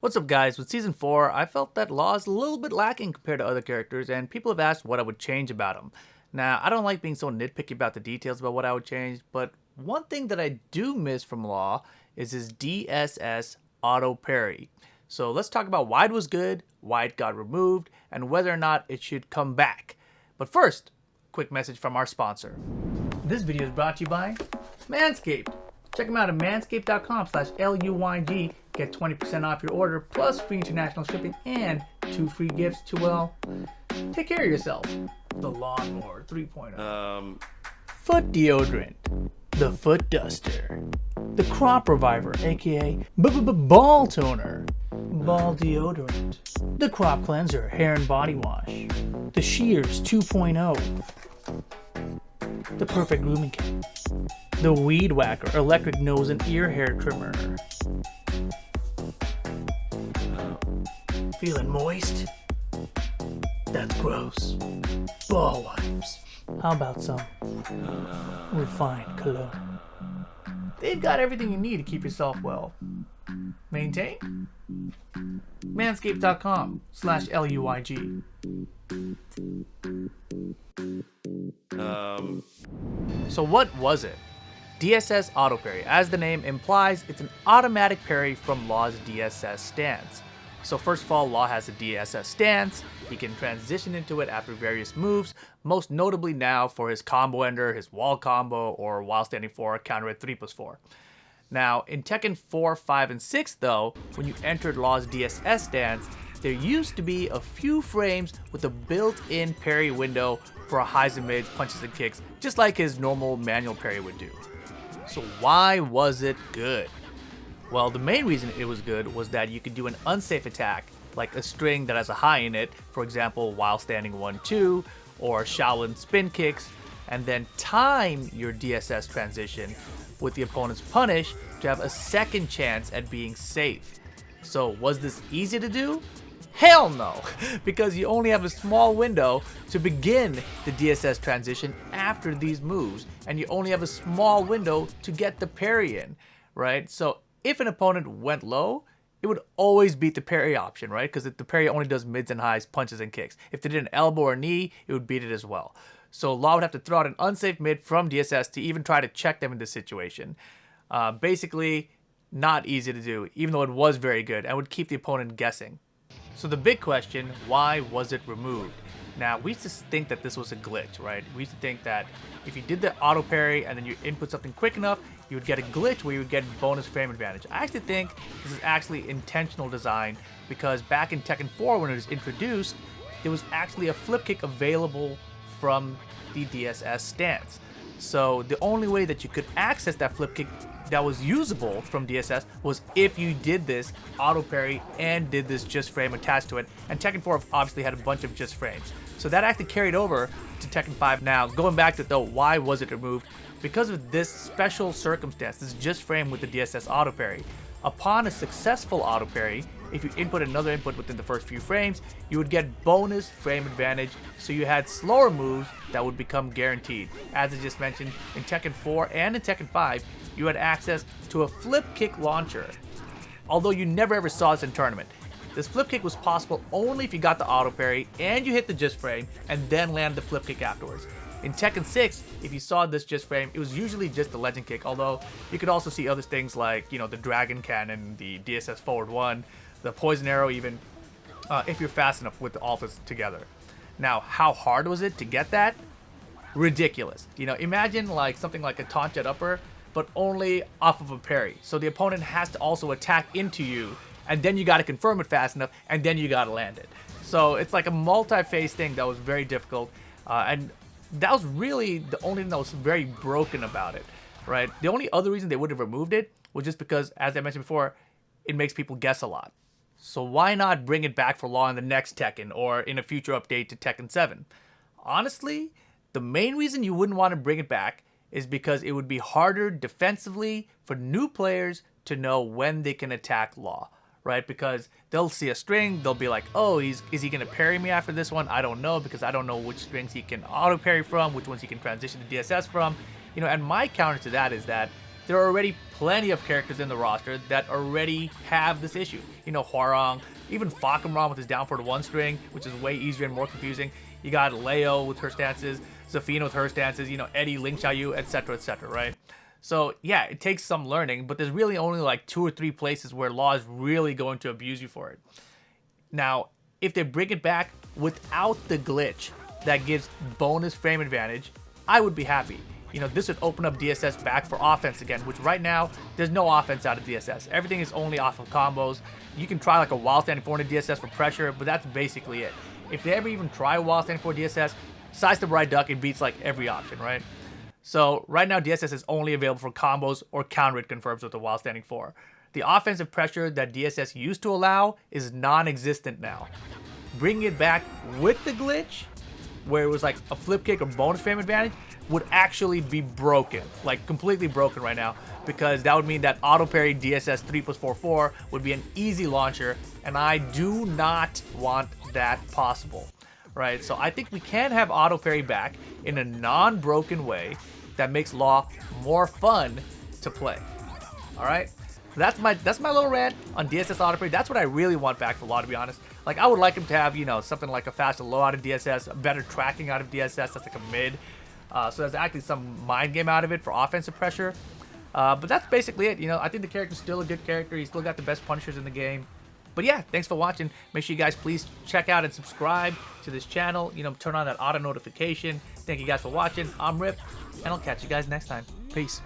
What's up guys, with Season 4, I felt that Law is a little bit lacking compared to other characters, and people have asked what I would change about him. Now, I don't like being so nitpicky about the details about what I would change, but one thing that I do miss from Law is his DSS auto parry. So let's talk about why it was good, why it got removed, and whether or not it should come back. But first, quick message from our sponsor. This video is brought to you by Manscaped. Check them out at manscaped.com/LUYG. Get 20% off your order, plus free international shipping and 2 free gifts to, well, take care of yourself. The Lawnmower 3.0. Foot deodorant. The Foot Duster. The Crop Reviver, aka Ball Toner. Ball deodorant. The Crop Cleanser Hair and Body Wash. The Shears 2.0. The Perfect Grooming Kit. The Weed Whacker Electric Nose and Ear Hair Trimmer. Feeling moist? That's gross. Ball wipes. How about some refined cologne? They've got everything you need to keep yourself well maintained. Manscaped.com/LUYG. So what was it? DSS Auto Parry. As the name implies, it's an automatic parry from Law's DSS stance. So first of all, Law has a DSS stance. He can transition into it after various moves, most notably now for his combo ender, his wall combo, or while standing 4, counter at 3+4. Now, in Tekken 4, 5, and 6 though, when you entered Law's DSS stance, there used to be a few frames with a built-in parry window for highs and mids, punches and kicks, just like his normal manual parry would do. So why was it good? Well, the main reason it was good was that you could do an unsafe attack, like a string that has a high in it, for example, while standing 1-2, or Shaolin spin kicks, and then time your DSS transition with the opponent's punish to have a second chance at being safe. So was this easy to do? Hell no, because you only have a small window to begin the DSS transition after these moves, and you only have a small window to get the parry in, right? So if an opponent went low, it would always beat the parry option, right? Because the parry only does mids and highs, punches and kicks. If they did an elbow or knee, it would beat it as well. So Law would have to throw out an unsafe mid from DSS to even try to check them in this situation. Basically, not easy to do, even though it was very good, and would keep the opponent guessing. So the big question, why was it removed? Now, we used to think that this was a glitch, right? We used to think that if you did the auto parry and then you input something quick enough, you would get a glitch where you would get bonus frame advantage. I actually think this is actually intentional design, because back in Tekken 4 when it was introduced, there was actually a flip kick available from the DSS stance. So the only way that you could access that flip kick that was usable from DSS was if you did this auto parry and did this just frame attached to it. And Tekken 4 obviously had a bunch of just frames. So that actually carried over to Tekken 5. Now, going back to it though, why was it removed? Because of this special circumstance, this just frame with the DSS auto parry. Upon a successful auto parry, if you input another input within the first few frames, you would get bonus frame advantage, so you had slower moves that would become guaranteed. As I just mentioned, in Tekken 4 and in Tekken 5, you had access to a flip kick launcher, although you never ever saw this in tournament. This flip kick was possible only if you got the auto parry and you hit the just frame and then land the flip kick afterwards. In Tekken 6, if you saw this just frame, it was usually just the legend kick, although you could also see other things like, the Dragon Cannon, the DSS forward 1, the Poison Arrow even, if you're fast enough with all this together. Now, how hard was it to get that? Ridiculous. Imagine like something like a taunt jet upper, but only off of a parry. So the opponent has to also attack into you, and then you got to confirm it fast enough, and then you got to land it. So it's like a multi-phase thing that was very difficult, and that was really the only thing that was very broken about it, right? The only other reason they would have removed it was just because, as I mentioned before, it makes people guess a lot. So why not bring it back for Law in the next Tekken or in a future update to Tekken 7? Honestly, the main reason you wouldn't want to bring it back is because it would be harder defensively for new players to know when they can attack Law, right? Because they'll see a string, they'll be like, oh, is he going to parry me after this one? I don't know, because I don't know which strings he can auto parry from, which ones he can transition to DSS from. And my counter to that is that there are already plenty of characters in the roster that already have this issue. You know, Hwoarang, even Fahkumram with his down for the 1 string, which is way easier and more confusing. You got Leo with her stances, Zafina with her stances, you know, Eddie, Ling Xiaoyu, etc., right? So yeah, it takes some learning, but there's really only like 2 or 3 places where Law is really going to abuse you for it. Now, if they bring it back without the glitch that gives bonus frame advantage, I would be happy. You know, this would open up DSS back for offense again, which right now, there's no offense out of DSS. Everything is only off of combos. You can try like a while standing forward in DSS for pressure, but that's basically it. If they ever even try a while standing forward DSS, sidestep right duck, it beats like every option, right? So right now, DSS is only available for combos or counter it confirms with the while standing 4. The offensive pressure that DSS used to allow is non-existent now. Bringing it back with the glitch, where it was like a flip kick or bonus frame advantage, would actually be broken, like completely broken right now, because that would mean that auto parry DSS 3+4/4 would be an easy launcher, and I do not want that possible, right? So I think we can have auto parry back in a non-broken way that makes Law more fun to play. All right, so that's my little rant on DSS auto parry. That's what I really want back for Law, to be honest. Like, I would like him to have, you know, something like a faster low out of DSS, better tracking out of DSS. That's like a mid. So there's actually some mind game out of it for offensive pressure. But that's basically it. You know, I think the character's still a good character. He's still got the best punishers in the game. But yeah, thanks for watching. Make sure you guys please check out and subscribe to this channel. You know, turn on that auto notification. Thank you guys for watching. I'm Rip, and I'll catch you guys next time. Peace.